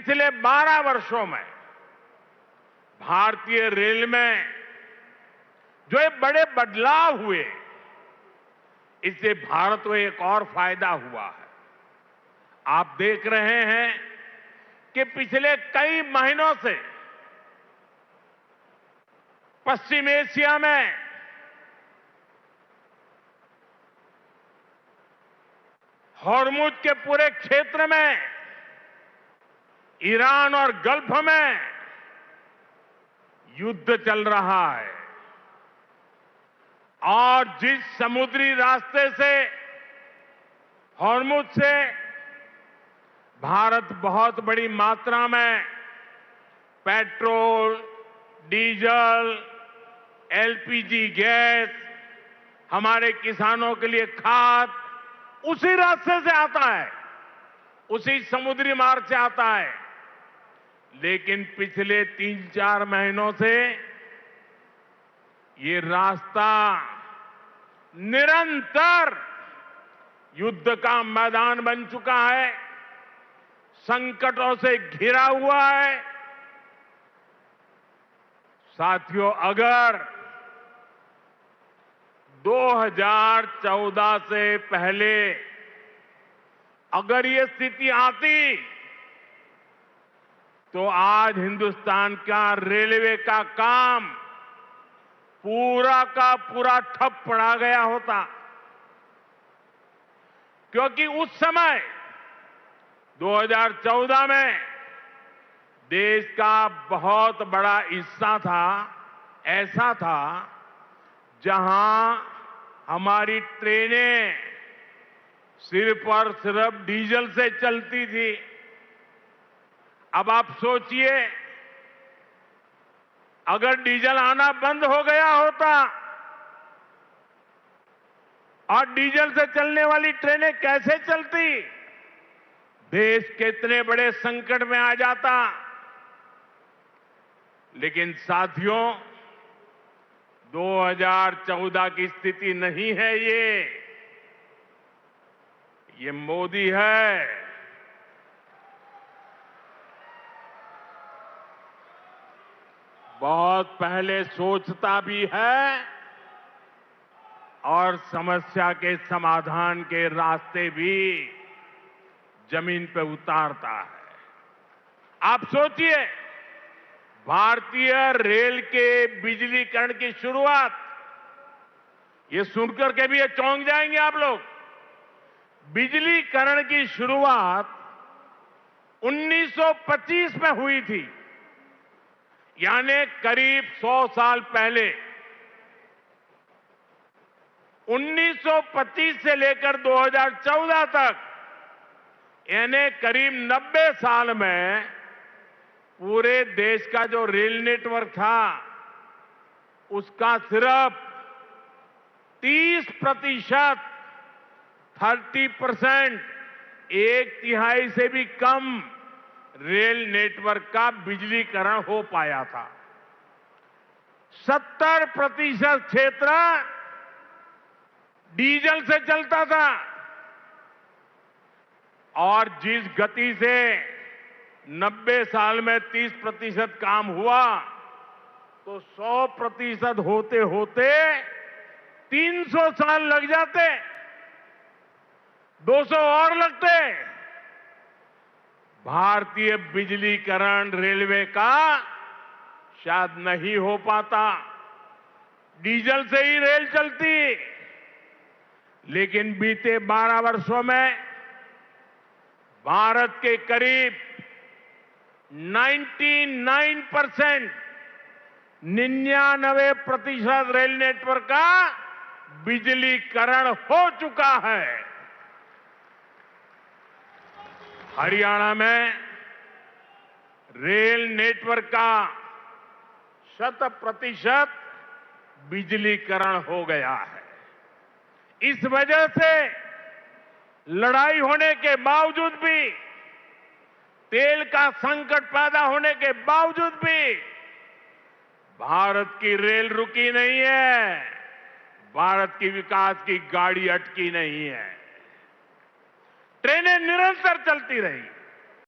पिछले 12 वर्षों में भारतीय रेल में जो ये बड़े बदलाव हुए, इससे भारत को एक और फायदा हुआ है। आप देख रहे हैं कि पिछले कई महीनों से पश्चिम एशिया में हॉर्मुज के पूरे क्षेत्र में, ईरान और गल्फ में युद्ध चल रहा है और जिस समुद्री रास्ते से, हॉर्मुज से भारत बहुत बड़ी मात्रा में पेट्रोल, डीजल, एलपीजी गैस, हमारे किसानों के लिए खाद उसी रास्ते से आता है, उसी समुद्री मार्ग से आता है। लेकिन पिछले 3-4 महीनों से ये रास्ता निरंतर युद्ध का मैदान बन चुका है, संकटों से घिरा हुआ है। साथियों, अगर 2014 से पहले अगर ये स्थिति आती तो आज हिंदुस्तान का रेलवे का काम पूरा का पूरा ठप पड़ा गया होता, क्योंकि उस समय 2014 में देश का बहुत बड़ा हिस्सा था, ऐसा था जहां हमारी ट्रेनें सिर्फ और सिर्फ डीजल से चलती थी। अब आप सोचिए, अगर डीजल आना बंद हो गया होता और डीजल से चलने वाली ट्रेनें कैसे चलती, देश कितने बड़े संकट में आ जाता। लेकिन साथियों, 2014 की स्थिति नहीं है ये मोदी है। बहुत पहले सोचता भी है और समस्या के समाधान के रास्ते भी जमीन पे उतारता है। आप सोचिए, भारतीय रेल के बिजलीकरण की शुरुआत, ये सुनकर के भी ये चौंक जाएंगे आप लोग। बिजलीकरण की शुरुआत 1925 में हुई थी, यानी करीब 100 साल पहले। 1925 से लेकर 2014 तक, यानी करीब 90 साल में पूरे देश का जो रेल नेटवर्क था, उसका सिर्फ 30%, 30%, 1/3 से भी कम रेल नेटवर्क का बिजलीकरण हो पाया था। 70% क्षेत्र डीजल से चलता था और जिस गति से 90 साल में 30% काम हुआ, तो 100% होते होते 300 साल लग जाते, 200 और लगते। भारतीय बिजलीकरण रेलवे का शायद नहीं हो पाता, डीजल से ही रेल चलती। लेकिन बीते 12 वर्षों में भारत के करीब 99% रेल नेटवर्क का बिजलीकरण हो चुका है। हरियाणा में रेल नेटवर्क का 100% बिजलीकरण हो गया है। इस वजह से लड़ाई होने के बावजूद भी, तेल का संकट पैदा होने के बावजूद भी भारत की रेल रुकी नहीं है, भारत की विकास की गाड़ी अटकी नहीं है। ट्रेनें निरंतर चलती रही।